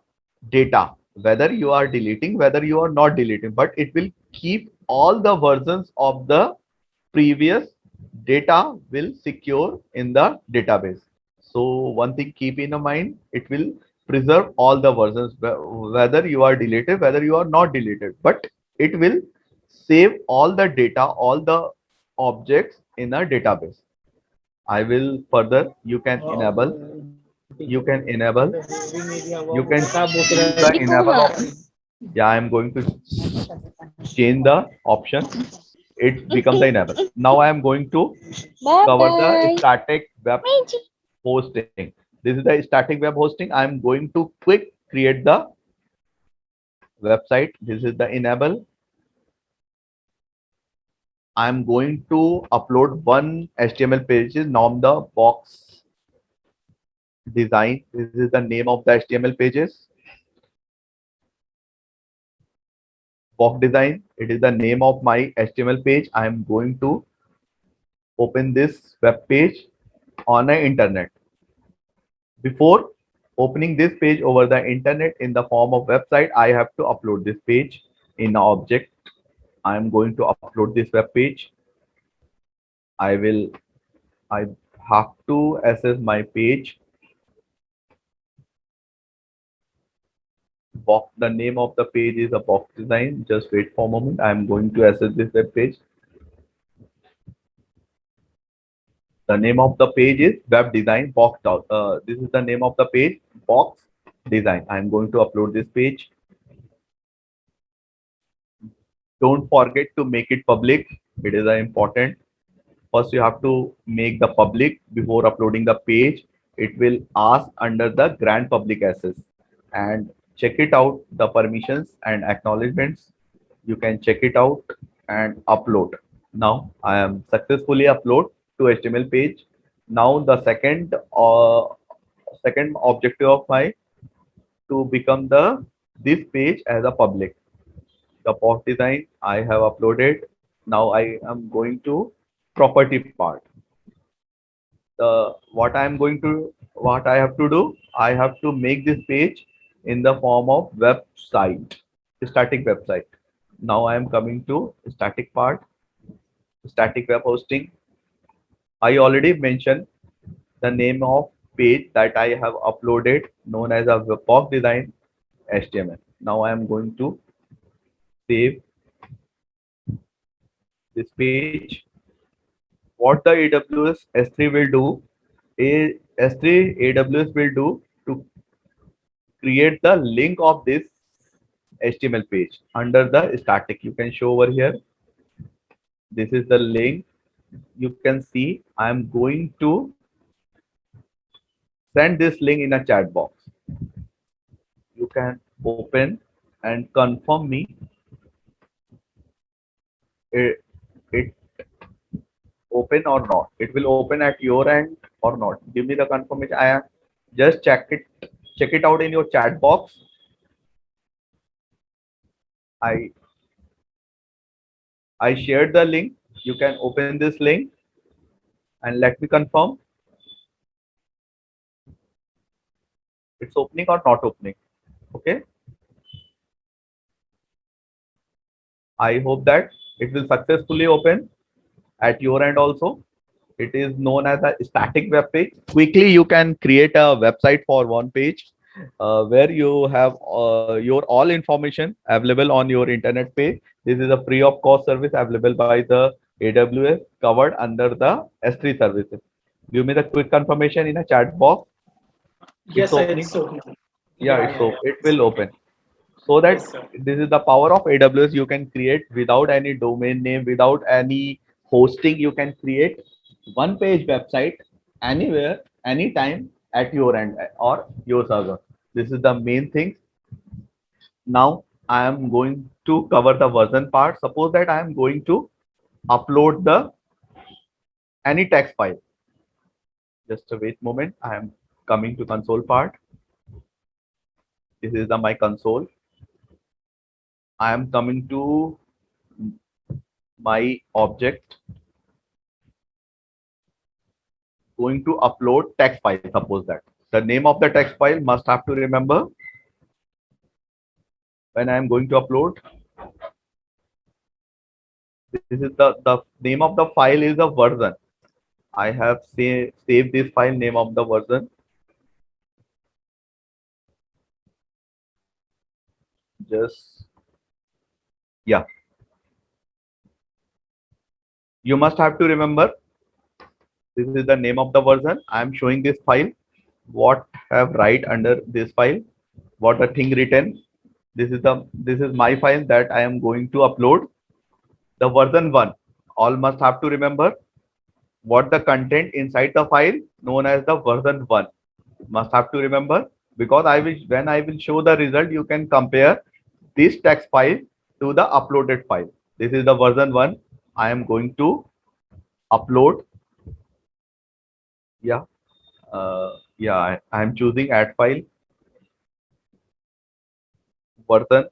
data, whether you are deleting, whether you are not deleting, but it will keep all the versions of the previous data will secure in the database. So one thing keep in mind, it will preserve all the versions, whether you are deleted, whether you are not deleted, but it will save all the data, all the objects in a database. I will further, you can enable, you can enable, you can choose the enable option. Yeah, I am going to change the option. It becomes the enable. Now I am going to cover the static web hosting. This is the static web hosting. I am going to quick create the website. This is the enable. I'm going to upload one HTML page, nom the box design. This is the name of the HTML pages. Box design. It is the name of my HTML page. I am going to open this web page on the internet. Before opening this page over the internet in the form of website, I have to upload this page in an object. I am going to upload this web page. I have to access my page. Box, the name of the page is a box design. Just wait for a moment. I am going to access this web page. The name of the page is web design box. This is the name of the page, box design. I am going to upload this page. Don't forget to make it public. It is important. First, you have to make the public before uploading the page. It will ask under the grant public access and check it out, the permissions and acknowledgements. You can check it out and upload. Now I am successfully upload to HTML page. Now the second objective of my to become the this page as a public. The box design I have uploaded. Now I am going to property part. What I have to do, I have to make this page in the form of website, static website. Now I am coming to static part, static web hosting. I already mentioned the name of page that I have uploaded known as a box design HTML. Now I am going to save this page. What the AWS S3 will do is S3 AWS will do to create the link of this HTML page under the static. You can show over here. This is the link. You can see I am going to send this link in a chat box. You can open and confirm me it open or not. It will open at your end or not. Give me the confirmation. I am just check it out in your chat box. I shared the link. You can open this link and let me confirm it's opening or not opening. Okay. I hope that it will successfully open at your end also. It is known as a static web page. Quickly, you can create a website for one page. where you have your all information available on your internet page. This is a free of cost service available by the AWS covered under the S3 services. Give me the quick confirmation in a chat box. It's Yes, sir, opening. it's open. Yeah, Yeah, it's yeah, so yeah. it It's will open. open. So that Yes, sir. this is the power of AWS. You can create without any domain name, without any hosting. You can create one page website anywhere, anytime at your end or your server. This is the main thing. Now I am going to cover the version part. Suppose that I am going to upload the any text file. Just a wait moment. I am coming to console part. This is the my console. I am coming to my object, going to upload text file. Suppose that the name of the text file must have to remember when I am going to upload. This is the name of the file is a version. I have saved this file name of the version. Just yeah, you must have to remember this is the name of the version. I am showing this file. What have write under this file? What a thing written. This is my file that I am going to upload. The version one. All must have to remember what the content inside the file known as the version one. Must have to remember because I will when I will show the result, you can compare this text file to the uploaded file. This is the version one. I am going to upload. Yeah, yeah. I am choosing add file version.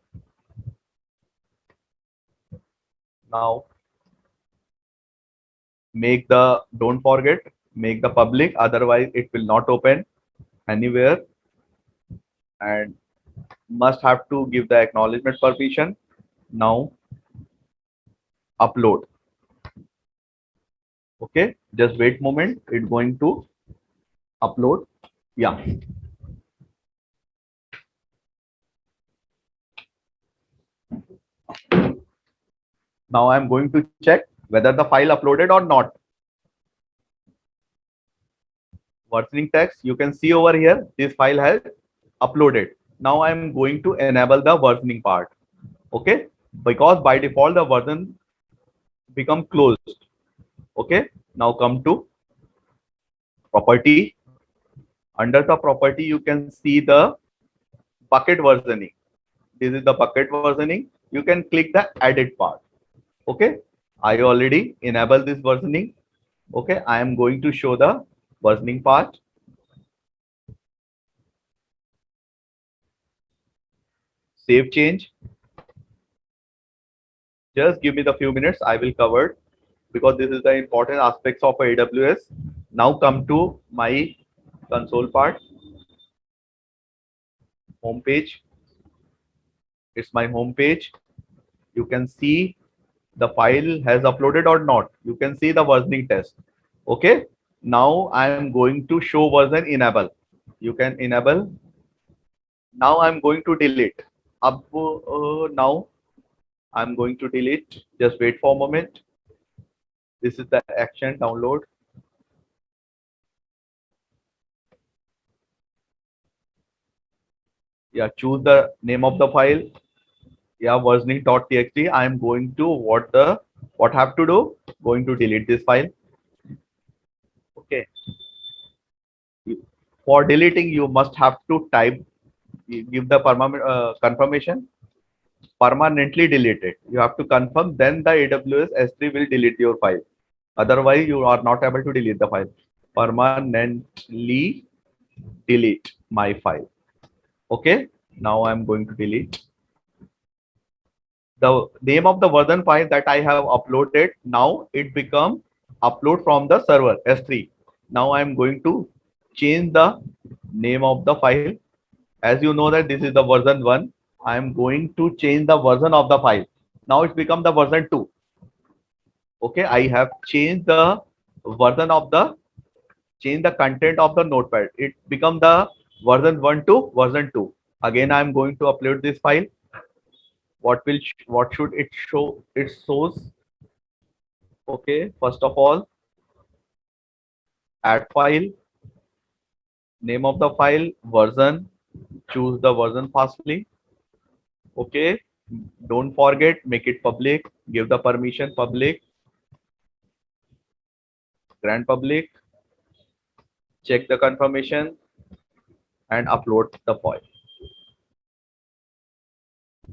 Now make the don't forget make the public. Otherwise, it will not open anywhere and must have to give the acknowledgement permission. Now upload. Okay, just wait moment. It's going to upload. Yeah. Now I'm going to check whether the file uploaded or not. Versioning text, you can see over here, this file has uploaded. Now I'm going to enable the versioning part. Okay, because by default the version become closed. Okay, now come to property. Under the property, you can see the bucket versioning. This is the bucket versioning. You can click the edit part. Okay, I already enable this versioning. Okay, I am going to show the versioning part. Save change. Just give me the few minutes. I will cover it because this is the important aspects of AWS. Now come to my console part. Home page. It's my home page. You can see the file has uploaded or not. You can see the versioning test. Okay. Now I am going to show version enable. You can enable. Now I'm going to delete. Now I'm going to delete. Just wait for a moment. This is the action download. Yeah, choose the name of the file. Yeah, versioning.txt. I am going to what have to do? Going to delete this file. Okay. For deleting, you must have to type give the permanent confirmation. Permanently delete it. You have to confirm. Then the AWS S3 will delete your file. Otherwise, you are not able to delete the file. Permanently delete my file. Okay. Now I'm going to delete. The name of the version file that I have uploaded, now it become upload from the server S3. Now I'm going to change the name of the file. As you know that this is the version 1. I'm going to change the version of the file. Now it's become the version 2. Okay, I have changed the version of the change the content of the notepad. It become the version 1 to version 2. Again, I'm going to upload this file. What should it show? It shows, okay, first of all, add file, name of the file, version, choose the version fastly. Okay, don't forget, make it public, give the permission public, grant public, check the confirmation and upload the file.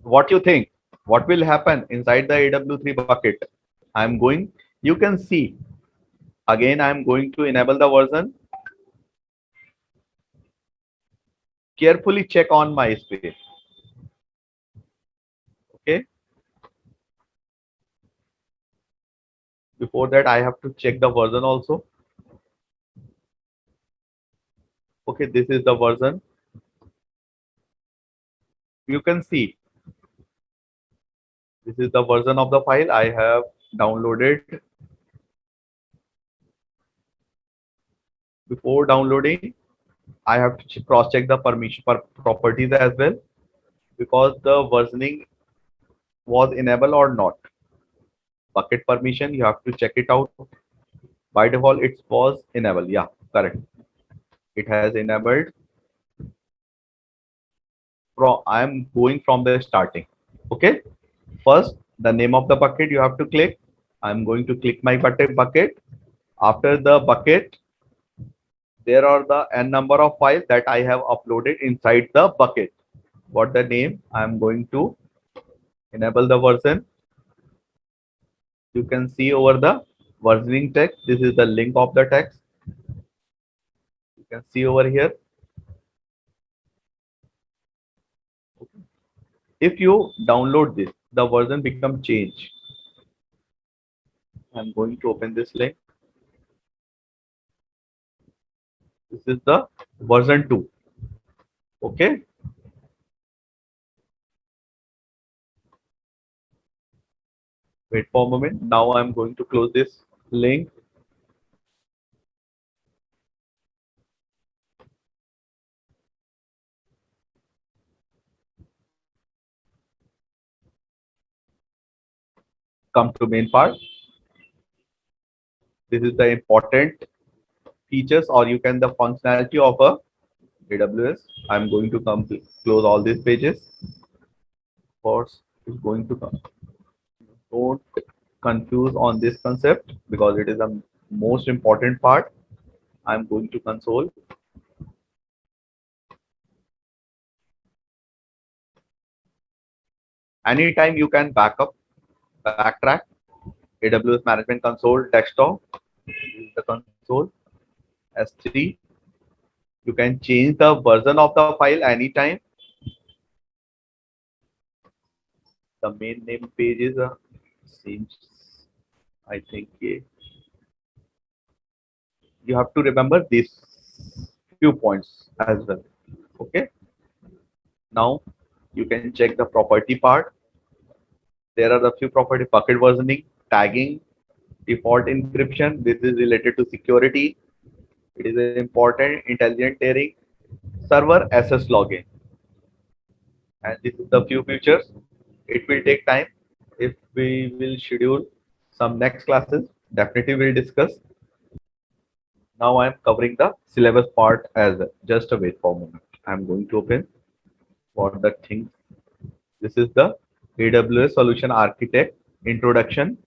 What you think? What will happen inside the AW3 bucket? I'm going, you can see, again, I'm going to enable the version. Carefully check on my space. Okay. Before that, I have to check the version also. Okay, this is the version. You can see this is the version of the file I have downloaded. Before downloading, I have to cross check the permission properties as well, because the versioning was enabled or not. Bucket permission, you have to check it out. By default, it was enabled. Yeah, correct. It has enabled. I am going from the starting. Okay. First, the name of the bucket you have to click. I'm going to click my bucket. After the bucket, there are the n number of files that I have uploaded inside the bucket. What the name? I'm going to enable the version. You can see over the versioning text. This is the link of the text. You can see over here. If you download this, the version become change. I'm going to open this link. This is the version 2. Okay. Wait for a moment. Now I'm going to close this link. Come to main part. This is the important features, or you can the functionality of a AWS. I'm going to close all these pages. Course is going to come. Don't confuse on this concept because it is the most important part. I'm going to console. Anytime you can backtrack. AWS Management Console desktop. This is the console. S3. You can change the version of the file anytime. The main name page is same. I think you have to remember these few points as well. Okay. Now you can check the property part. There are the few property: bucket versioning, tagging, default encryption. This is related to security. It is important. Intelligent tiering, server access login, and this is the few features. It will take time. If we will schedule some next classes, definitely we'll discuss. Now I'm covering the syllabus part as well. Just a wait for a moment. I'm going to open what the things. This is the AWS Solution Architect introduction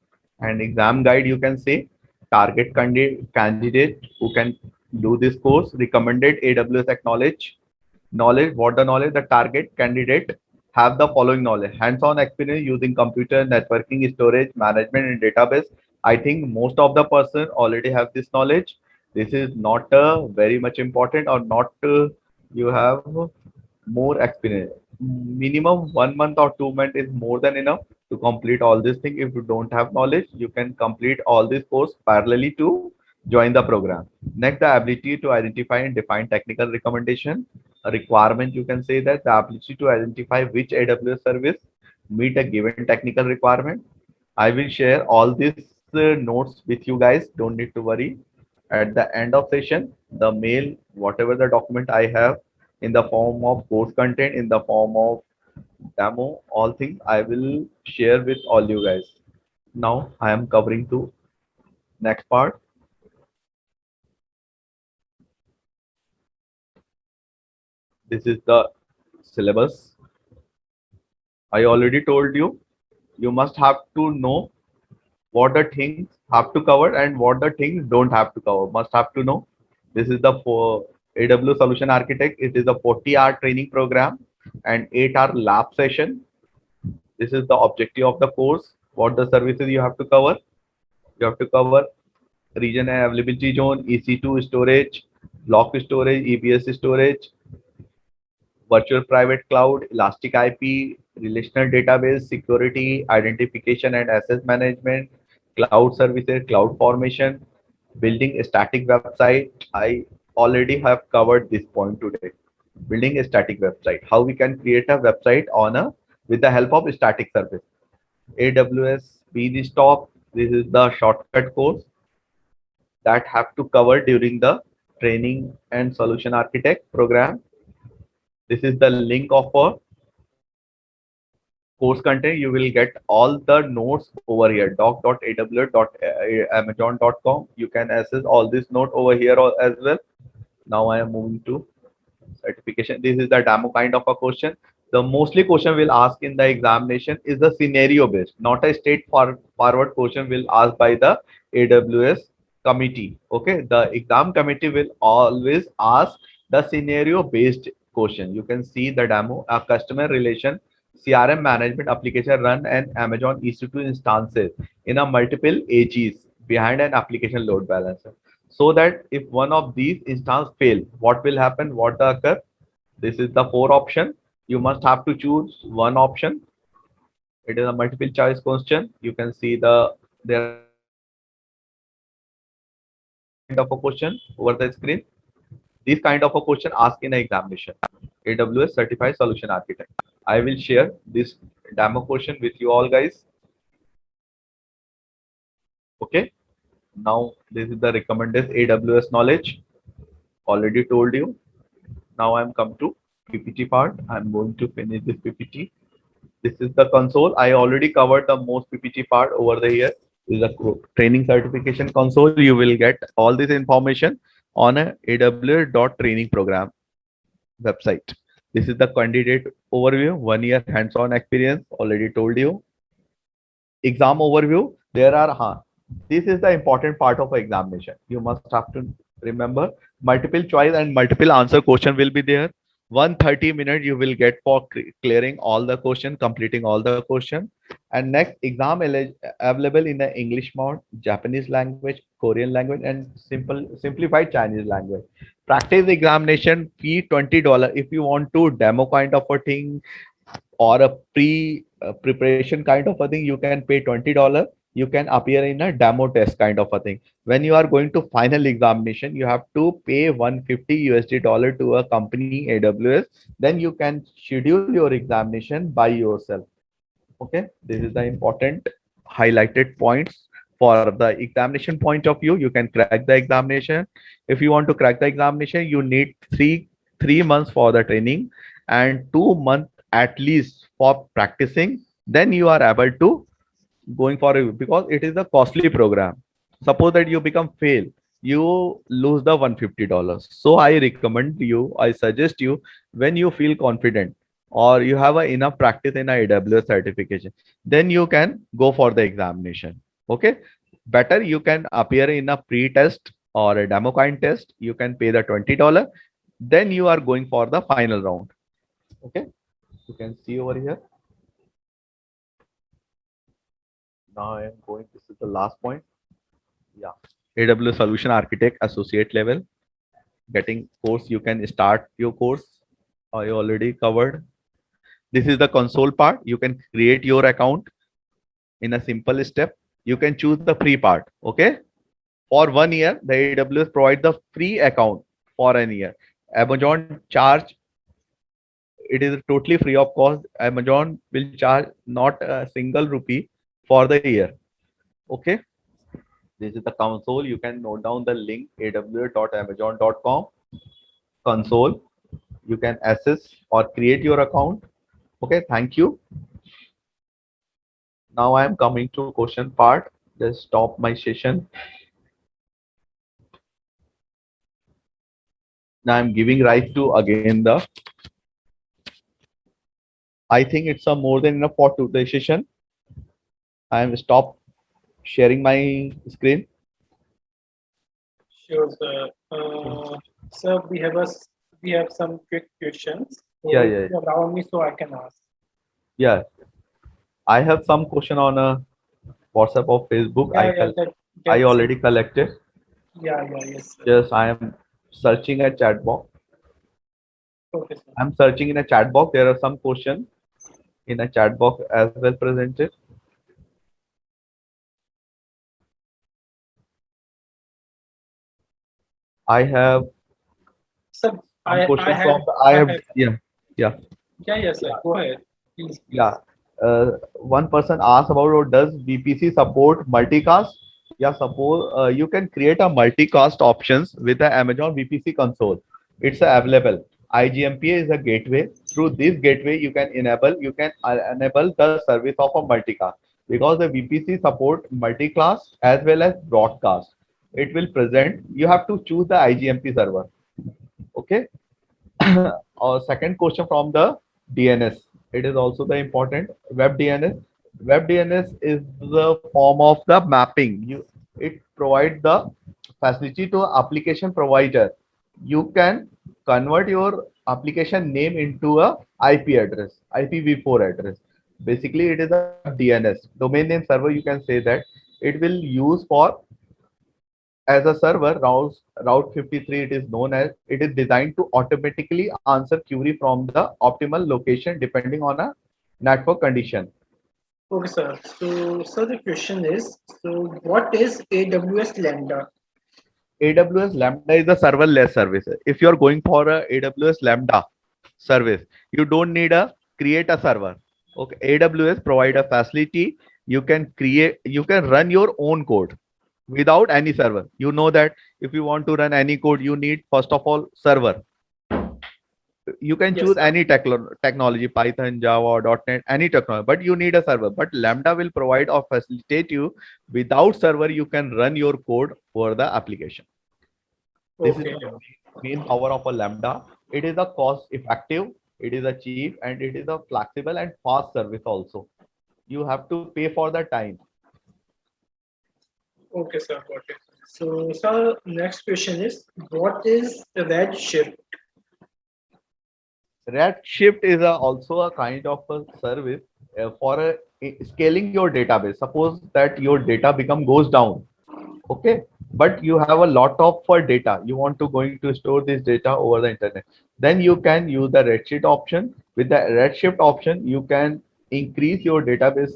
and exam guide. You can say target candidate who can do this course. Recommended AWS acknowledge knowledge. What the knowledge? The target candidate have the following knowledge: hands-on experience using computer, networking, storage, management, and database. I think most of the person already have this knowledge. This is not very much important, or not you have more experience. Minimum 1 month or 2 months is more than enough to complete all this thing. If you don't have knowledge, you can complete all this course parallelly to join the program. Next, the ability to identify and define technical recommendation. A requirement, you can say that the ability to identify which AWS service meet a given technical requirement. I will share all these notes with you guys. Don't need to worry. At the end of session, the mail, whatever the document I have in the form of course content, in the form of demo, all things I will share with all you guys. Now I am covering to next part. This is the syllabus. I already told you, you must have to know what the things have to cover and what the things don't have to cover. Must have to know. This is the for AWS Solution Architect. It is a 40-hour training program and 8-hour lab session. This is the objective of the course. What the services you have to cover? You have to cover region and availability zone, EC2 storage, block storage, EBS storage, virtual private cloud, elastic IP, relational database, security, identification and access management, cloud services, cloud formation, building a static website. I already have covered this point today. Building a static website, how we can create a website on a with the help of static service. AWS Beanstalk. This is the shortcut course that have to cover during the training and solution architect program. This is the link of a course content. You will get all the notes over here, doc.aws.amazon.com. You can access all this note over here as well. Now I am moving to certification. This is the demo kind of a question. The mostly question will ask in the examination is the scenario based, not a forward question will ask by the AWS committee. Okay, the exam committee will always ask the scenario based question. You can see the demo. A customer relation CRM management application run an Amazon EC2 instances in a multiple AGs behind an application load balancer, so that if one of these instances fail, what will happen, what occur? This is the four option. You must have to choose one option. It is a multiple choice question. You can see there are kind of a question over the screen. This kind of a question asked in an examination. AWS Certified Solution Architect. I will share this demo question with you all guys. Okay. Now this is the recommended AWS knowledge. Already told you. Now I'm come to PPT part. I'm going to finish this PPT. This is the console. I already covered the most PPT part over the here. This is a training certification console. You will get all this information on a AWS.training program website. This is the candidate overview. 1 year hands-on experience. Already told you. Exam overview. There are this is the important part of examination. You must have to remember multiple choice and multiple answer question will be there. 130 minutes you will get for clearing all the question, completing all the question. And next exam available in the English mode, Japanese language, Korean language, and simplified Chinese language. Practice examination fee $20. If you want to demo kind of a thing or a preparation kind of a thing, you can pay $20. You can appear in a demo test kind of a thing. When you are going to final examination, you have to pay 150 USD dollar to a company AWS. Then you can schedule your examination by yourself. Okay, this is the important highlighted points. For the examination point of view, you can crack the examination. If you want to crack the examination, you need three months for the training and 2 months at least for practicing. Then you are able to going for it, because it is a costly program. Suppose that you become fail, you lose the $150. So I recommend you, I suggest you, when you feel confident or you have enough practice in a AWS certification, then you can go for the examination. Okay, better you can appear in a pre-test or a demo kind test. You can pay the $20. Then you are going for the final round. Okay, you can see over here. Now I am going, this is the last point. Yeah, AWS Solution Architect Associate level. Getting course, you can start your course. I already covered. This is the console part. You can create your account in a simple step. You can choose the free part. Okay. For 1 year, the AWS provide the free account for an year. Amazon charge, it is totally free of cost. Amazon will charge not a single rupee for the year. Okay. This is the console. You can note down the link aws.amazon.com console. you can access or create your account. Okay, thank you. Now I am coming to question part. Just stop my session. Now I'm giving right to again the. I think it's a more than enough for today's session. I am stop sharing my screen. Sure, sir. Sir, we have some quick questions. Yeah, So if yeah, you allow me, so I can ask. yeah. I have some question on WhatsApp or Facebook. Yeah, yeah, I that's it. already collected. Yeah, yeah, yes, sir. Just I am searching a chat box. Okay, sir. I'm searching in a chat box. There are some questions in a chat box as well presented. I have Sir, some I questions have, from the, I I have have. yeah, yeah, Yeah, yes, sir. yeah, Go ahead, please, yeah. please. One person asked about, does VPC support multicast? Yeah, suppose you can create a multicast options with the Amazon VPC console. It's available. IGMPA is a gateway. Through this gateway, you can enable the service of a multicast, because the VPC support multicast as well as broadcast. It will present. You have to choose the IGMP server. Okay. Second question from the DNS. It is also the important web DNS. Web DNS is the form of the mapping. It provides the facility to application provider. You can convert your application name into a IP address, IPv4 address. Basically, it is a DNS, domain name server. You can say that it will use for as a server. Route 53, it is known as, it is designed to automatically answer query from the optimal location depending on a network condition. Okay, sir. So, sir, the question is, so what is AWS Lambda? AWS Lambda is a serverless service. If you are going for a AWS Lambda service, you don't need a create a server. Okay, AWS provide a facility. You can run your own code without any server. You know that if you want to run any code, you need first of all server. You can Yes, choose sir. any technology, Python, Java, .NET, any technology, but you need a server. But Lambda will provide or facilitate you. Without server, you can run your code for the application. This is Okay. the main power of a Lambda. It is a cost effective, it is a cheap, and it is a flexible and fast service also. You have to pay for the time. Okay, sir. Got it. So, sir, next question is, what is Redshift? Redshift is also a kind of a service for scaling your database. Suppose that your data goes down, okay, but you have a lot of data. You want to going to store this data over the internet. Then you can use the Redshift option. With the Redshift option, you can increase your database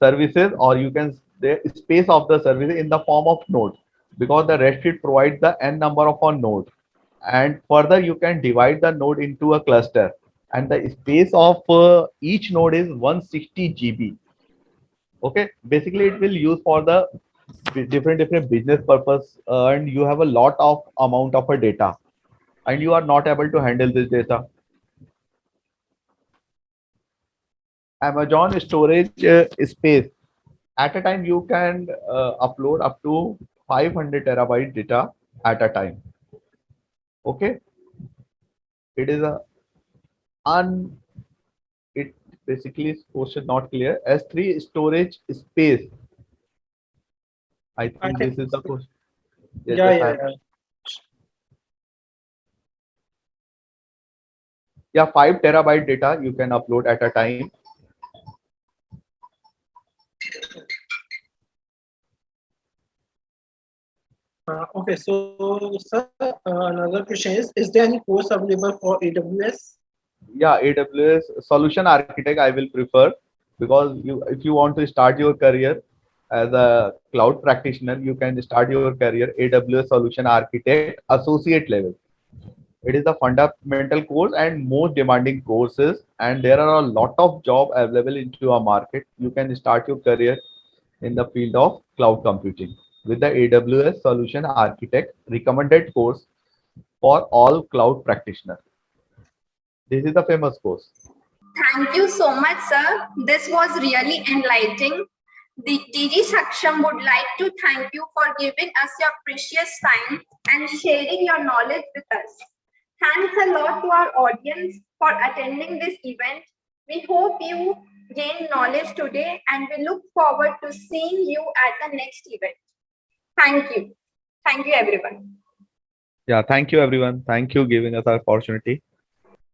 services, or you can the space of the service in the form of nodes, because the Redshift provides the n number of a node, and further you can divide the node into a cluster, and the space of each node is 160 GB. Okay, basically it will use for the different business purpose, and you have a lot of amount of a data, and you are not able to handle this data. Amazon storage space, at a time you can upload up to 500 terabyte data at a time. Okay, it is a un it basically is question not clear. S3 storage space, I I think think, this is the question. Yeah, yeah, just yeah, I, yeah. yeah, 5 terabyte data you can upload at a time. Okay, so, sir, another question is there any course available for AWS? Yeah, AWS solution architect I will prefer, because you, if you want to start your career as a cloud practitioner, you can start your career AWS solution architect associate level. It is a fundamental course and most demanding courses, and there are a lot of job available into a market. You can start your career in the field of cloud computing with the AWS solution architect recommended course. for all cloud practitioners. This is a famous course. Thank you so much, sir. This was really enlightening. The DG Saksham would like to thank you for giving us your precious time and sharing your knowledge with us. Thanks a lot to our audience for attending this event. We hope you gained knowledge today and we look forward to seeing you at the next event. Thank you. Thank you, everyone. Yeah, thank you everyone. Thank you giving us the opportunity.